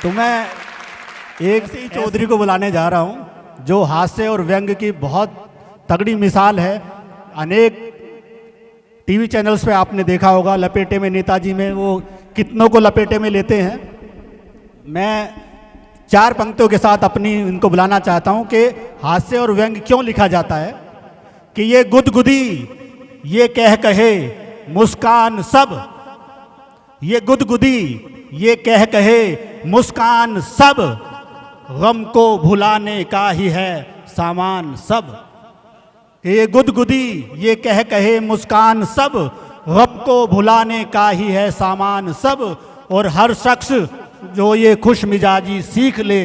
तो मैं एक सी चौधरी को बुलाने जा रहा हूं जो हास्य और व्यंग की बहुत तगड़ी मिसाल है। अनेक टीवी चैनल्स पे आपने देखा होगा, लपेटे में नेताजी में वो कितनों को लपेटे में लेते हैं। मैं 4 पंक्तियों के साथ अपनी इनको बुलाना चाहता हूं कि हास्य और व्यंग क्यों लिखा जाता है। कि ये गुदगुदी, ये कह कहे मुस्कान सब, ये गुदगुदी, ये कह कहे मुस्कान सब, गम को भुलाने का ही है सामान सब। ये गुदगुदी, ये कह कहे मुस्कान सब, गम को भुलाने का ही है सामान सब। और हर शख्स जो ये खुश मिजाजी सीख ले,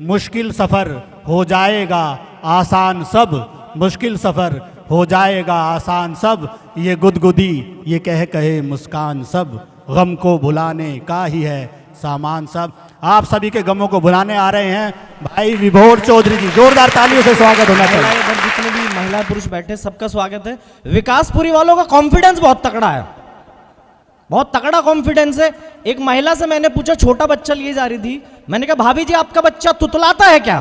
मुश्किल सफ़र हो जाएगा आसान सब, मुश्किल सफ़र हो जाएगा आसान सब। ये गुदगुदी, ये कह कहे मुस्कान सब, गम को भुलाने का ही है सामान सब। आप सभी के गमों को भुलाने आ रहे हैं भाई विभोर चौधरी जी। जोरदार तालियों से स्वागत होना चाहिए। जितने भी महिला पुरुष बैठे सबका स्वागत है। विकासपुरी वालों का कॉन्फिडेंस बहुत तगड़ा है, बहुत तगड़ा कॉन्फिडेंस है। एक महिला से मैंने पूछा, छोटा बच्चा लिए जा रही थी, मैंने कहा भाभी जी आपका बच्चा तुतलाता है क्या?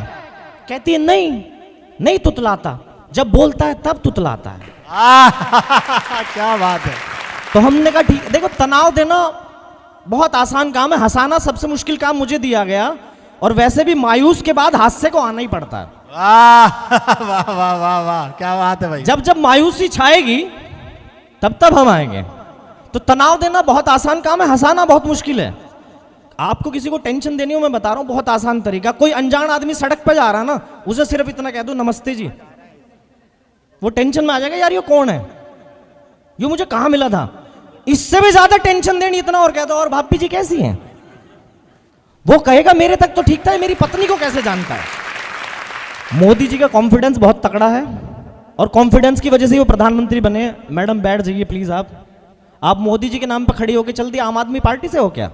कहती है नहीं नहीं तुतलाता, जब बोलता है तब तुतलाता है। क्या बात है। तो हमने कहा ठीक। देखो, तनाव देना बहुत आसान काम है, हंसाना सबसे मुश्किल काम मुझे दिया गया। और वैसे भी मायूस के बाद हास्य को आना ही पड़ता है। वाह वाह वाह वाह वाह, क्या बात है भाई। जब जब मायूसी छाएगी तब तब हम आएंगे। तो तनाव देना बहुत आसान काम है, हंसाना बहुत मुश्किल है। आपको किसी को टेंशन देनी हो, मैं बता रहा हूं बहुत आसान तरीका। कोई अनजान आदमी सड़क पर जा रहा है ना, उसे सिर्फ इतना कह दो नमस्ते जी, वो टेंशन में आ जाएगा, यार ये कौन है, ये मुझे कहां मिला था। इससे भी ज्यादा टेंशन देनी इतना और कह दो, और भाभी जी कैसी हैं? वो कहेगा मेरे तक तो ठीक था, मेरी पत्नी को कैसे जानता है। मोदी जी का कॉन्फिडेंस बहुत तगड़ा है और कॉन्फिडेंस की वजह से वो प्रधानमंत्री बने। मैडम बैठ जाइए प्लीज। आप मोदी जी के नाम पर खड़ी होकर चल दी, आम आदमी पार्टी से हो क्या?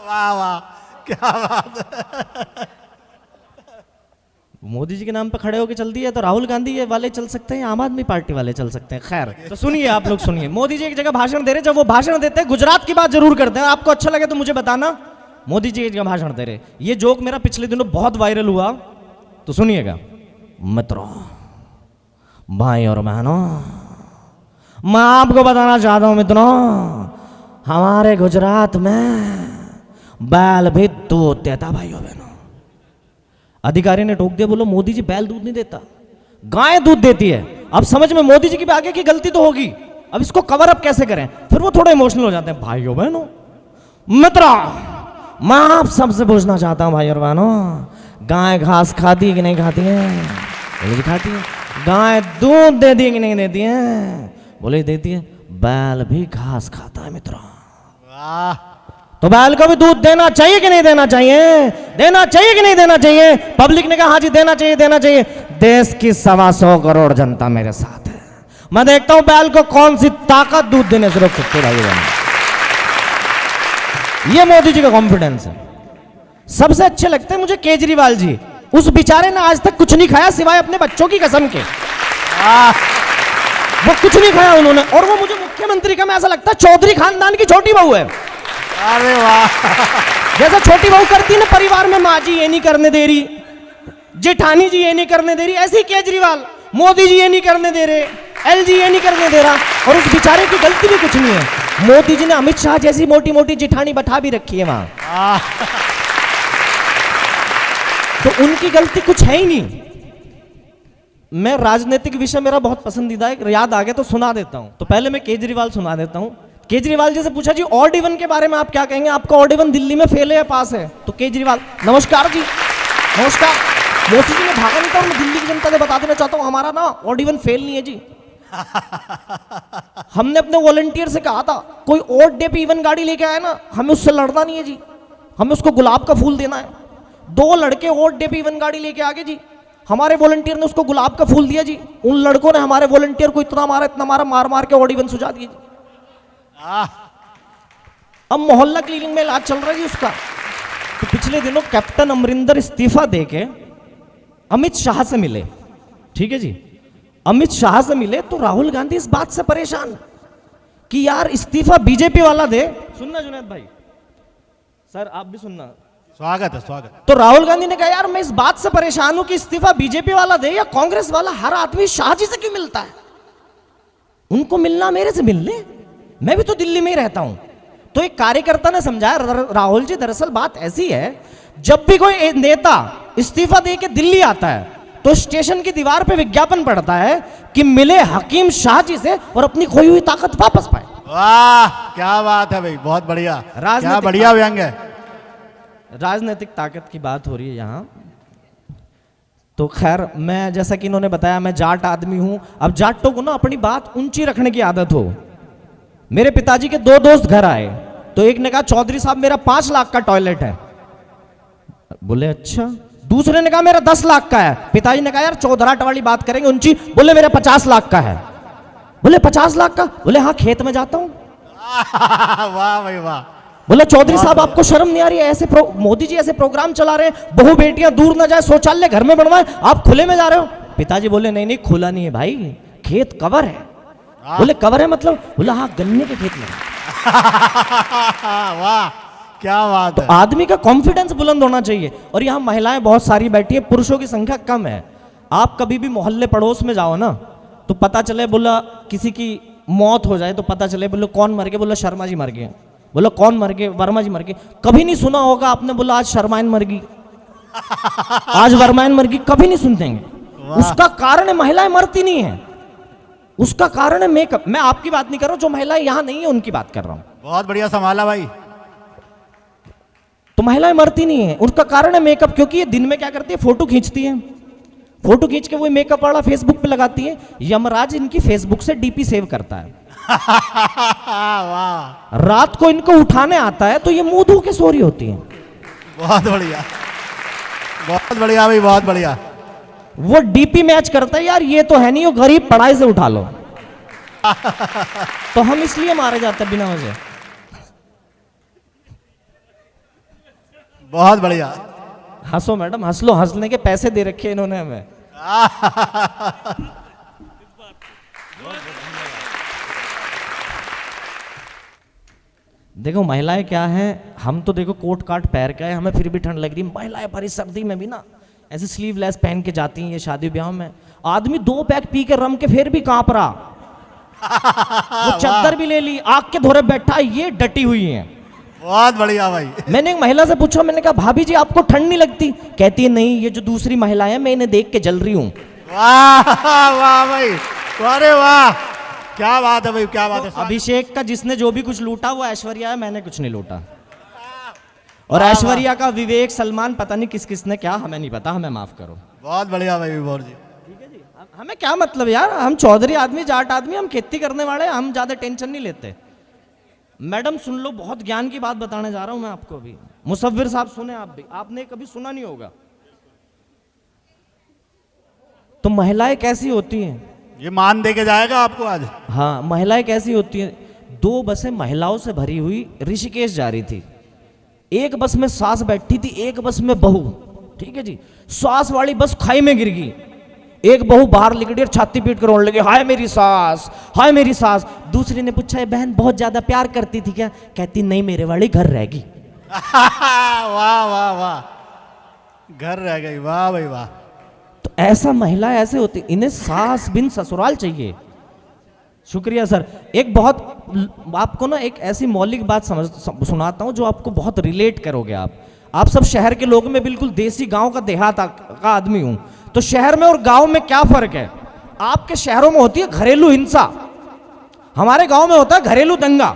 वाह वाह, क्या बात है। मोदी जी के नाम पर खड़े होकर चल दिए तो राहुल गांधी ये वाले चल सकते हैं, आम आदमी पार्टी वाले चल सकते हैं। खैर, तो सुनिए, आप लोग सुनिए। मोदी जी एक जगह भाषण दे रहे, जब वो भाषण देते हैं गुजरात की बात जरूर करते हैं। आपको अच्छा लगे तो मुझे बताना। मोदी जी एक जगह भाषण दे रहे, ये जोक मेरा पिछले दिनों बहुत वायरल हुआ, तो सुनिएगा। मित्रों, भाई और बहनों, मैं आपको बताना चाहता हूं मित्रों, हमारे गुजरात में बैल भी दूध देता। भाइयों बहनों, अधिकारी ने टोक दिया, बोलो मोदी जी बैल दूध नहीं देता, गाय दूध देती है। अब समझ में मोदी जी की भी आगे की गलती तो होगी, अब इसको कवर अप कैसे करें? फिर वो थोड़े इमोशनल हो जाते हैं। भाइयों बहनों, मित्रों, मैं आप सबसे पूछना चाहता हूं भाई और बहनों, गाय घास खाती है कि नहीं खाती है? बोले जी खाती है। गाय दूध देती है कि नहीं देती है? बोले देती है। बैल भी घास खाता है मित्रों। वाह। तो बैल को भी दूध देना चाहिए कि नहीं देना चाहिए? देना चाहिए कि नहीं देना चाहिए? पब्लिक ने कहा हाँ जी देना चाहिए, देना चाहिए। देश की 125 करोड़ जनता मेरे साथ है। मैं देखता हूं बैल को कौन सी ताकत दूध देने से रोक सकते भाई। ये मोदी जी का कॉन्फिडेंस है। सबसे अच्छे लगते हैं मुझे केजरीवाल जी। उस बेचारे ने आज तक कुछ नहीं खाया सिवाय अपने बच्चों की कसम के। वो कुछ नहीं खाया उन्होंने, और वो मुझे मुख्यमंत्री का में ऐसा लगता है चौधरी खानदान की छोटी बहू है। अरे वाह। जैसा छोटी बहू करती है ना परिवार में, माँ जी ये नहीं करने दे रही, जेठानी जी ये नहीं करने दे रही, ऐसी केजरीवाल, मोदी जी ये नहीं करने दे रहे, एलजी ये नहीं करने दे रहा, और उस बेचारे की गलती भी कुछ नहीं है। मोदी जी ने अमित शाह जैसी मोटी मोटी जेठानी बैठा भी रखी है वहां, तो उनकी गलती कुछ है ही नहीं। मैं राजनीतिक विषय मेरा बहुत पसंदीदा है, याद आ गया तो सुना देता हूं। तो पहले मैं केजरीवाल सुना देता हूं। केजरीवाल जी से पूछा जी ऑड इवन के बारे में आप क्या कहेंगे, आपका ऑड इवन दिल्ली में फेल है या पास है? तो केजरीवाल, नमस्कार जी, नमस्कार। मोदी जी ने भागा नहीं था, मैं दिल्ली की जनता से बता देना चाहता हूं हमारा ना ऑड इवन फेल नहीं है जी। हमने अपने वॉलंटियर से कहा था कोई ऑड डे पे इवन गाड़ी लेके आया ना, हमें उससे लड़ना नहीं है जी, हमें उसको गुलाब का फूल देना है। 2 लड़के ऑड डे पे इवन गाड़ी लेके आ गए जी, हमारे वॉलंटियर ने उसको गुलाब का फूल दिया जी। उन लड़कों ने हमारे वॉलंटियर को इतना मारा, मार मार के ऑड इवन सुझा दिए जी। अब मोहल्ला क्लिनिक में इलाज चल रहा है जी उसका। तो पिछले दिनों कैप्टन अमरिंदर इस्तीफा देके अमित शाह से मिले, ठीक है जी। अमित शाह से मिले तो राहुल गांधी इस बात से परेशान कि यार इस्तीफा बीजेपी वाला दे। सुनना जुनैद भाई, सर आप भी सुनना। स्वागत है, स्वागत। तो राहुल गांधी ने कहा यार मैं इस बात से परेशान हूं कि इस्तीफा बीजेपी वाला दे या कांग्रेस वाला, हर आदमी शाह जी से क्यों मिलता है? उनको मिलना मेरे से मिल ले, मैं भी तो दिल्ली में ही रहता हूं। तो एक कार्यकर्ता ने समझाया राहुल जी दरअसल बात ऐसी है, जब भी कोई नेता इस्तीफा दे के दिल्ली आता है तो स्टेशन की दीवार पे विज्ञापन पड़ता है कि मिले हकीम शाह जी से और अपनी खोई हुई ताकत वापस पाए। वाह क्या बात है भाई, बहुत बढ़िया, क्या बढ़िया व्यंग है। राजनीतिक ताकत की बात हो रही है यहाँ। तो खैर मैं जैसा कि इन्होंने बताया मैं जाट आदमी हूं। अब जाटों को ना अपनी बात ऊंची रखने की आदत हो। मेरे पिताजी के दो दोस्त घर आए तो एक ने कहा चौधरी साहब मेरा 5 लाख का टॉयलेट है। बोले अच्छा। दूसरे ने कहा मेरा 10 लाख का है। पिताजी ने कहा यार चौधराट वाली बात करेंगे ऊंची। बोले मेरा 50 लाख का है। बोले 50 लाख का? बोले हाँ खेत में जाता हूं। वाह भाई वाह। बोले चौधरी साहब आपको शर्म नहीं आ रही है? ऐसे मोदी जी ऐसे प्रोग्राम चला रहे हैं, बहू बेटियां दूर ना जाए, शौचालय घर में बनवाए, आप खुले में जा रहे हो। पिताजी बोले नहीं नहीं खुला नहीं है भाई, खेत कवर है। बोले कवर है मतलब? बोला हाँ गन्ने के खेत में। वाह क्या बात है। तो आदमी का कॉन्फिडेंस बुलंद होना चाहिए। और यहाँ महिलाएं बहुत सारी बैठी है, पुरुषों की संख्या कम है। आप कभी भी मोहल्ले पड़ोस में जाओ ना तो पता चले, बोला किसी की मौत हो जाए तो पता चले, बोले कौन मर गए? बोला शर्मा जी मर गए। बोला कौन मर गए? वर्मा जी मर गए। कभी नहीं सुना होगा आपने, बोला आज शर्माइन मर गई, आज वर्माइन मर गई, कभी नहीं सुनते। उसका कारण है महिलाएं मरती नहीं है, उसका कारण है मेकअप। मैं आपकी बात नहीं कर रहा हूं, जो महिलाएं यहां नहीं है उनकी बात कर रहा हूं। बहुत बढ़िया संभाला भाई। तो महिलाएं मरती नहीं है, उनका कारण है मेकअप। क्योंकि ये दिन में क्या करती है, फोटो खींचती है, फोटो खींच के वो मेकअप वाला फेसबुक पे लगाती है। यमराज इनकी फेसबुक से डीपी सेव करता है। वाह। रात को इनको उठाने आता है तो ये मुंह धो के सो रही होती है। बहुत बढ़िया, बहुत बढ़िया भाई, बहुत बढ़िया। वो डीपी मैच करता है, यार ये तो है नहीं, वो गरीब पढ़ाई से उठा लो। तो हम इसलिए मारे जाते हैं बिना वजह। बहुत बढ़िया। हंसो मैडम हंस लो, हंसने के पैसे दे रखे इन्होंने हमें। देखो महिलाएं क्या है, हम तो देखो कोट काट पहन के आए, हमें फिर भी ठंड लग रही। महिलाएं भरी सर्दी में भी ना ऐसे स्लीवलेस पहन के जाती हैं ये शादी ब्याह में। आदमी 2 पैक पी के रम के फिर भी कांप रहा। वो चादर भी ले ली, आग के धोरे बैठा, ये डटी हुई है। बहुत बढ़िया भाई। मैंने एक महिला से पूछा, मैंने कहा भाभी जी आपको ठंड नहीं लगती? कहती है नहीं, ये जो दूसरी महिला है मैं इन्हें देख के जल रही हूँ। वाह वाह भाई, अरे वाह क्या बात है भाई, क्या बात है। अभिषेक का जिसने जो भी कुछ लूटा वो ऐश्वर्या है, मैंने कुछ नहीं लूटा। और ऐश्वर्या का विवेक, सलमान, पता नहीं किस किसने क्या, हमें नहीं पता, हमें माफ करो। बहुत बढ़िया भाई विभोर जी। ठीक है जी, हमें क्या मतलब यार, हम चौधरी आदमी, जाट आदमी, हम खेती करने वाले, हम ज्यादा टेंशन नहीं लेते। मैडम सुन लो, बहुत ज्ञान की बात बताने जा रहा हूं मैं आपको अभी। मुसव्विर साहब सुने आप भी, आपने कभी सुना नहीं होगा। तो महिलाएं कैसी होती हैं, ये मान दे के जाएगा आपको आज। हाँ महिलाएं कैसी होती हैं। 2 बसें महिलाओं से भरी हुई ऋषिकेश जा रही थी। एक बस में सास बैठी थी, एक बस में बहू। ठीक है जी, सास वाली बस खाई में गिर गई। एक बहू बाहर निकली और छाती पीट कर रोने लगी, हाय मेरी सास, हाय मेरी सास। दूसरी ने पूछा, बहन बहुत ज्यादा प्यार करती थी क्या? कहती नहीं, मेरे वाली घर रह गई। वाह वाह वाह, घर रह गई, वाह भाई वाह। तो ऐसा महिला ऐसे होती, इन्हें सास बिन ससुराल चाहिए। शुक्रिया सर। एक बहुत आपको ना एक ऐसी मौलिक बात सुनाता हूं जो आपको बहुत रिलेट करोगे आप सब शहर के लोग, मैं बिल्कुल देसी गांव का देहात का आदमी हूं। तो शहर में और गांव में क्या फर्क है? आपके शहरों में होती है घरेलू हिंसा, हमारे गांव में होता है घरेलू दंगा।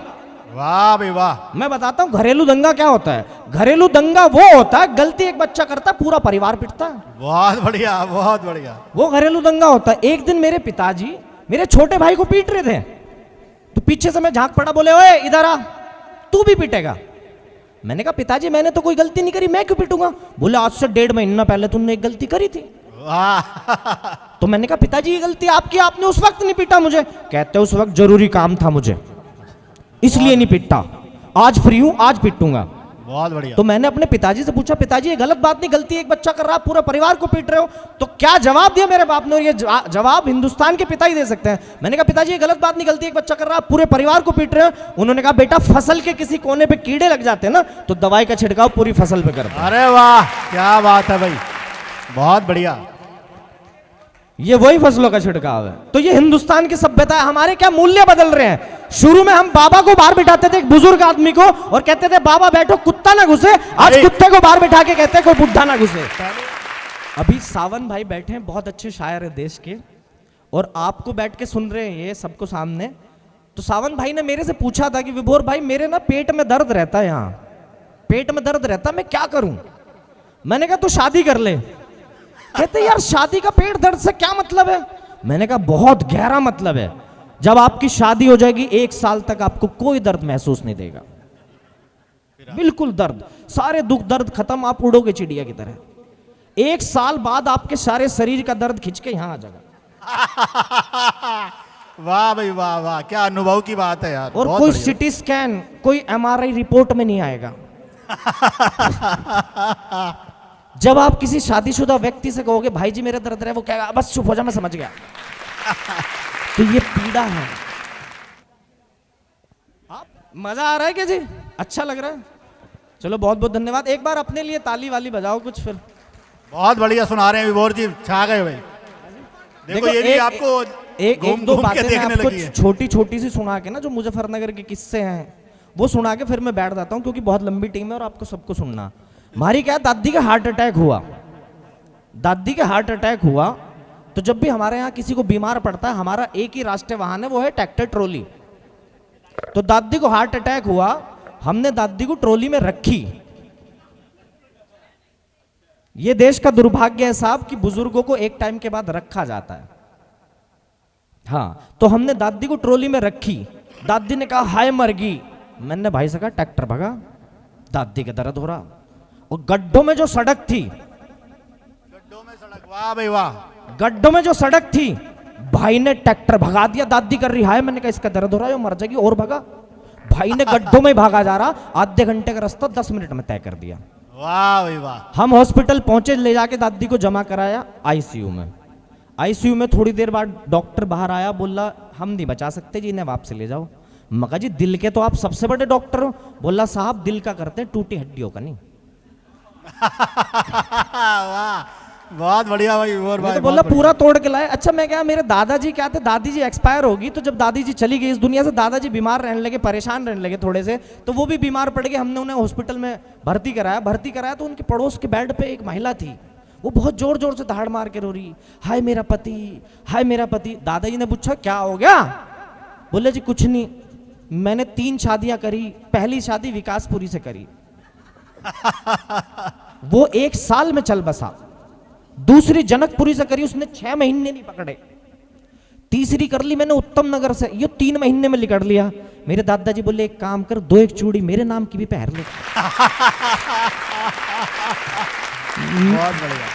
वाह भाई वाह। मैं बताता हूं घरेलू दंगा क्या होता है। घरेलू दंगा वो होता है, गलती एक बच्चा करता है पूरा परिवार पिटता है। बहुत बढ़िया, बहुत बढ़िया। वो घरेलू दंगा होता है। एक दिन मेरे पिताजी मेरे छोटे भाई को पीट रहे थे, तो पीछे से मैं झांक पड़ा, बोले ओए इधर आ, तू भी पीटेगा। मैंने कहा पिताजी मैंने तो कोई गलती नहीं करी, मैं क्यों पीटूंगा? बोले आज से 1.5 महीना पहले तुमने एक गलती करी थी। तो मैंने कहा पिताजी ये गलती आपकी, आपने उस वक्त नहीं पीटा मुझे। कहते उस वक्त जरूरी काम था मुझे, इसलिए नहीं पीटता, आज फ्री हूं, आज पीटूंगा। बहुत बढ़िया। तो मैंने अपने पिताजी से पूछा, पिताजी ये गलत बात नहीं, गलती एक बच्चा कर रहा, पूरे परिवार को पीट रहे हो, तो क्या जवाब दिया मेरे बाप ने? और ये जवाब हिंदुस्तान के पिता ही दे सकते हैं। मैंने कहा पिताजी ये गलत बात नहीं, गलती एक बच्चा कर रहा, पूरे परिवार को पीट रहे हो। उन्होंने कहा बेटा फसल के किसी कोने पे कीड़े लग जाते हैं ना, तो दवाई का छिड़काव पूरी फसल पे कर दो। अरे वाह, क्या बात है भाई, बहुत बढ़िया। ये वही फसलों का छिड़काव है। तो ये हिंदुस्तान की सभ्यता है। हमारे क्या मूल्य बदल रहे हैं। शुरू में हम बाबा को बाहर बिठाते थे, एक बुजुर्ग आदमी को, और कहते थे बाबा बैठो कुत्ता ना घुसे। आज कुत्ते को बाहर बिठा के कहते हैं कोई बुढ़ा ना घुसे। अभी सावन भाई बैठे हैं, बहुत अच्छे शायर है देश के, और आपको बैठ के सुन रहे हैं ये सबको सामने। तो सावन भाई ने मेरे से पूछा था कि विभोर भाई मेरे ना पेट में दर्द रहता है, यहाँ पेट में दर्द रहता, मैं क्या करूं? मैंने कहा तू शादी कर ले। कहते यार शादी का पेट दर्द से क्या मतलब है? मैंने कहा बहुत गहरा मतलब है। जब आपकी शादी हो जाएगी 1 साल तक आपको कोई दर्द महसूस नहीं देगा, बिल्कुल दर्द, सारे दुख दर्द खत्म, आप उड़ोगे चिड़िया की तरह। 1 साल बाद आपके सारे शरीर का दर्द खिंच के यहां आ जाएगा। वाह भाई वाह वाह, क्या अनुभव की बात है यार। और बहुत कोई बढ़िया। सिटी स्कैन, कोई MRI रिपोर्ट में नहीं आएगा। जब आप किसी शादीशुदा व्यक्ति से कहोगे भाई जी मेरा दर्द है, वो कहेगा बस चुप हो जा मैं समझ गया। तो ये पीड़ा है। आप मजा आ रहा है क्या जी? अच्छा लग रहा है? चलो बहुत बहुत धन्यवाद। एक बार अपने लिए ताली वाली बजाओ कुछ फिर। बहुत बढ़िया सुना रहे हैं विभोर जी, छा गए भाई। देखो ये भी आपको एक घूम दो घूम के बातें मैं देखने आपको लगी है। छोटी छोटी सी सुना के ना, जो मुजफ्फरनगर के किस्से हैं वो सुना के फिर मैं बैठ जाता हूँ, क्योंकि बहुत लंबी टीम है और आपको सबको सुनना। हमारी क्या दादी का हार्ट अटैक हुआ, दादी का हार्ट अटैक हुआ। तो जब भी हमारे यहाँ किसी को बीमार पड़ता है, हमारा एक ही राष्ट्रीय वाहन है, वो है ट्रैक्टर ट्रॉली। तो दादी को हार्ट अटैक हुआ, हमने दादी को ट्रॉली में रखी। ये देश का दुर्भाग्य है साहब कि बुजुर्गों को एक टाइम के बाद रखा जाता है। हाँ, तो हमने दादी को ट्रॉली में रखी। दादी ने कहा हाय मरगी। मैंने भाई से कहा ट्रैक्टर भगा, दादी का दर्द हो रहा। और गड्ढों में जो सड़क थी, गड्ढों में सड़क, वाह भाई वाह, गड्ढों में जो सड़क थी, भाई ने ट्रैक्टर भगा दिया। दादी कर रही हाय, मैंने कहा इसका दर्द हो रहा है, मर जाएगी, और भगा। भाई ने गड्ढों में भागा जा रहा, आधे घंटे का रास्ता 10 मिनट में तय कर दिया। वाह भाई वाह। हम हॉस्पिटल पहुंचे, ले जाके दादी को जमा कराया आईसीयू में। आईसीयू में थोड़ी देर बाद डॉक्टर बाहर आया, बोला हम नहीं बचा सकते जी, इन्हें वापस ले जाओ। मगा जी दिल के तो आप सबसे बड़े डॉक्टर हो। बोला साहब दिल का करते हैं, टूटी हड्डियों का नहीं। वाह, बहुत बढ़िया भाई विभोर भाई। तो बोला पूरा तोड़ के लाए। अच्छा मैं क्या, मेरे दादाजी क्या थे, दादी जी एक्सपायर होगी, तो जब दादी जी चली गई इस दुनिया से, दादाजी बीमार रहने लगे, परेशान रहने लगे थोड़े से, तो वो भी बीमार पड़ गए। हमने उन्हें हॉस्पिटल में भर्ती कराया। तो उनके पड़ोस के बेड पे एक महिला थी, वो बहुत जोर जोर से दहाड़ मार के रो रही, हाय मेरा पति, हाय मेरा पति। दादाजी ने पूछा क्या हो गया? बोले जी कुछ नहीं, मैंने 3 शादियां करी, पहली शादी विकासपुरी से करी, वो 1 साल में चल बसा। दूसरी जनकपुरी से करी, उसने 6 महीने नहीं पकड़े। तीसरी कर ली मैंने उत्तम नगर से, ये 3 महीने में लिकड़ लिया। मेरे दादाजी बोले एक काम कर, 2 एक चूड़ी मेरे नाम की भी पहन ले। बहुत बढ़िया।